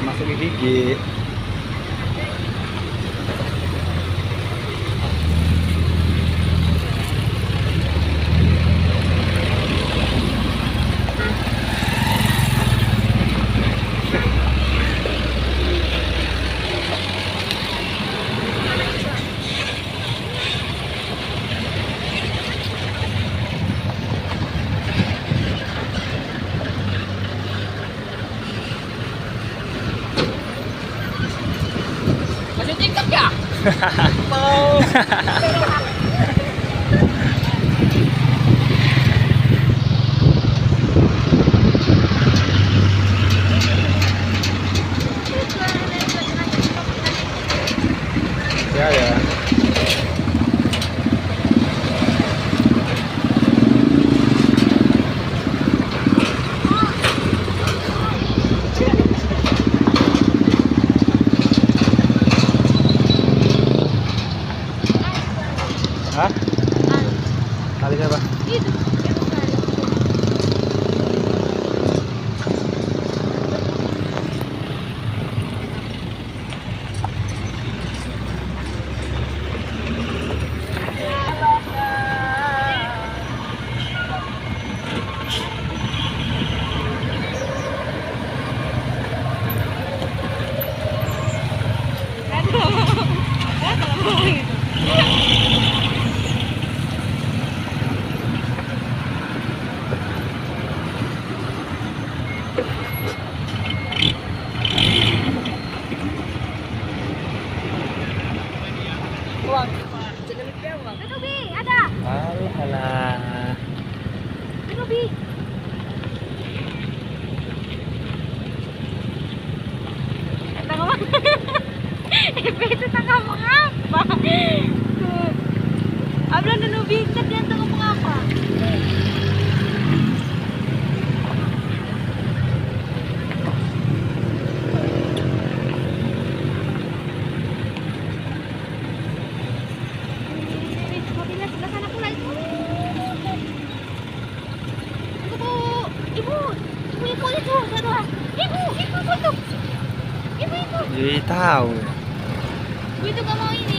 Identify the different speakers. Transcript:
Speaker 1: masuk gigi.
Speaker 2: Masih TikTok ya? Mau.
Speaker 1: Ya ya. Hah? Kali siapa?
Speaker 2: Itu. Uang. Itu Bi, ada.
Speaker 1: Alah.
Speaker 2: Itu Bi. Tangga itu tangga ngomong apa? Tuh. Ablan dulu Bi, kan dia tangga ngomong apa? Mobilnya sebelah sana pula itu. Itu Bu, ibu itu, saudara. Ibu itu. Ibu itu.
Speaker 1: Jadi tahu.
Speaker 2: Ibu itu gak mau ini.